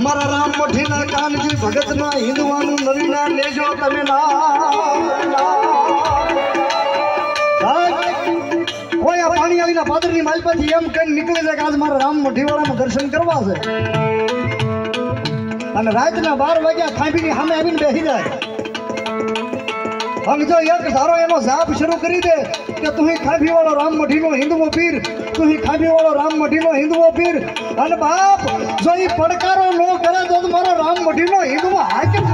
मारा राम मठीना कानजी भगतना हिंदुआनु नवीना लेजो तमे ना कोई पानी वाली ना पादरनी मालपति एम कहीं निकले जाए आज मारा राम मठीवाड़ा में दर्शन करवा से અને રાતના 12 વાગ્યા ખાંભીની સામે આવીને બેસી જાય हम जो एक धारो एनो जाप शुरू करी दे कि तू ही खांभी वालो राम मठीनो हिंदुओ पीर तू ही खांभी वालो राम मठीनो हिंदुओ पीर अन बाप जो ही पड़कारो नो करे तो मारो राम मठीनो हिंदुओ हाकिम